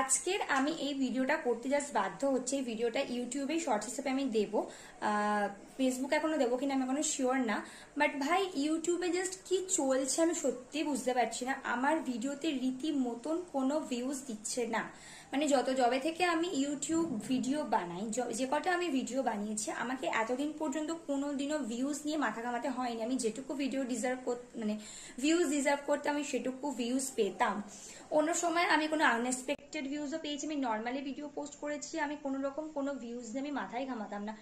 আজকের আমি এই ভিডিওটা করতে জাস্ট বাধ্য হচ্ছে। এই ভিডিওটা ইউটিউবে শর্টস হিসেবে আমি দেবো, ফেসবুকে এখনো দেবো কিনা আমি এখনো শিওর না। বাট ভাই, ইউটিউবে জাস্ট কি চলছে আমি সত্যি বুঝতে পারছি না। আমার ভিডিওতে রীতি মতন কোনো ভিউজ দিচ্ছে না। মানে যবে থেকে আমি ইউটিউব ভিডিও বানাই, যে কটা আমি ভিডিও বানিয়েছি, আমাকে এতদিন পর্যন্ত কোনোদিনও ভিউজ নিয়ে মাথা ঘামাতে হয়নি। আমি যেটুকু ভিডিও মানে ভিউজ ডিজার্ভ করতাম, আমি সেটুকু ভিউজ পেতাম। অন্য সময় আমি কোনো আনএক্সপেক্টেড ভিউজও পেয়েছি। আমি নর্মালি ভিডিও পোস্ট করেছি, আমি কোনো রকম কোনো ভিউজ নিয়ে আমি মাথায় ঘামাতাম না।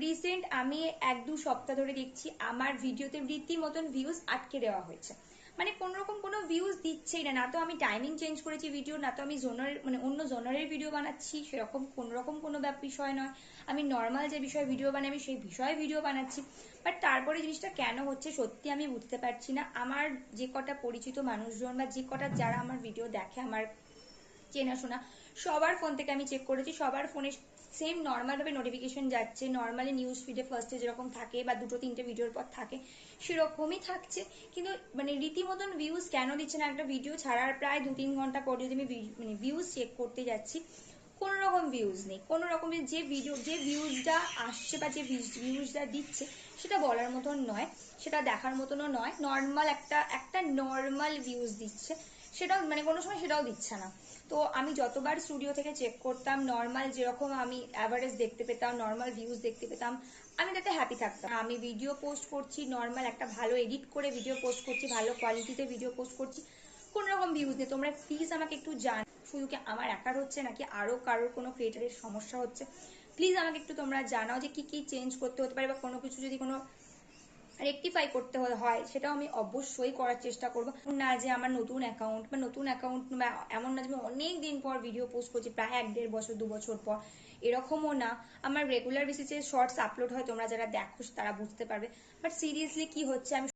রিসেন্ট আমি 1-2 সপ্তাহ ধরে দেখছি আমার ভিডিওতে রীতিমতন ভিউজ আটকে দেওয়া হয়েছে। মানে কোন রকম কোনো ভিউজ দিচ্ছেই না। না তো আমি টাইমিং চেঞ্জ করেছি ভিডিও, না তো আমি জোনার মানে অন্য জোনারের ভিডিও বানাচ্ছি, সেরকম কোন রকম কোনো বিষয় নয়। আমি নর্মাল যে বিষয়ে ভিডিও বানাই আমি সেই বিষয়ে ভিডিও বানাচ্ছি। বাট তারপরে জিনিসটা কেন হচ্ছে সত্যি আমি বুঝতে পারছি না। আমার যে কটা পরিচিত মানুষজন বা যে কটা যারা আমার ভিডিও দেখে, আমার চেনাশোনা, সবার ফোন থেকে আমি চেক করেছি, সবার ফোনে সেম নর্মাল ভাবে নোটিফিকেশন যাচ্ছে। নর্মালি নিউজ ফিডে ফার্স্টে যেরকম থাকে বা 2-3টে ভিডিওর পর থাকে সেরকমই থাকছে। কিন্তু মানে রীতিমতন ভিউজ কেন দিচ্ছে না? একটা ভিডিও ছাড়ার প্রায় 2-3 ঘন্টা পর যদি আমি মানে ভিউজ চেক করতে যাচ্ছি, কোন রকম ভিউজ নেই। কোন রকমের যে ভিউজটা আসছে বা যে ভিউজটা দিচ্ছে সেটা বলার মতন নয়, সেটা দেখার মতনও নয়। নর্মাল একটা একটা নর্মাল ভিউজ দিচ্ছে, সেটাও মানে কোনো সময় সেটাও দিচ্ছে না। তো আমি যতবার স্টুডিও থেকে চেক করতাম, নর্মাল যেরকম আমি অ্যাভারেজ দেখতে পেতাম, নর্মাল ভিউজ দেখতে পেতাম, আমি তাতে হ্যাপি থাকতাম। আমি ভিডিও পোস্ট করছি, নর্মাল একটা ভালো এডিট করে ভিডিও পোস্ট করছি, ভালো কোয়ালিটিতে ভিডিও পোস্ট করছি, কোন রকম ভিউজ নেই। তোমরা প্লিজ আমাকে একটু শুধু কি আমার একার হচ্ছে নাকি আরো কারোর কোনো ক্রিয়েটারের সমস্যা হচ্ছে? প্লিজ আমাকে একটু তোমরা জানাও যে কি কি চেঞ্জ করতে হতে পারে, বা কোনো কিছু যদি কোনো রেকটিফাই করতে হয় সেটাও আমি অবশ্যই করার চেষ্টা করব। না যে আমার নতুন অ্যাকাউন্ট এমন না যে আমি অনেক দিন পর ভিডিও পোস্ট করছি, প্রায় 1-1.5 বছর 2 বছর পর, এরকমও না। আমার রেগুলার বেসিসে শর্টস আপলোড হয়, তোমরা যারা দেখো তারা বুঝতে পারবে। বাট সিরিয়াসলি কি হচ্ছে আমি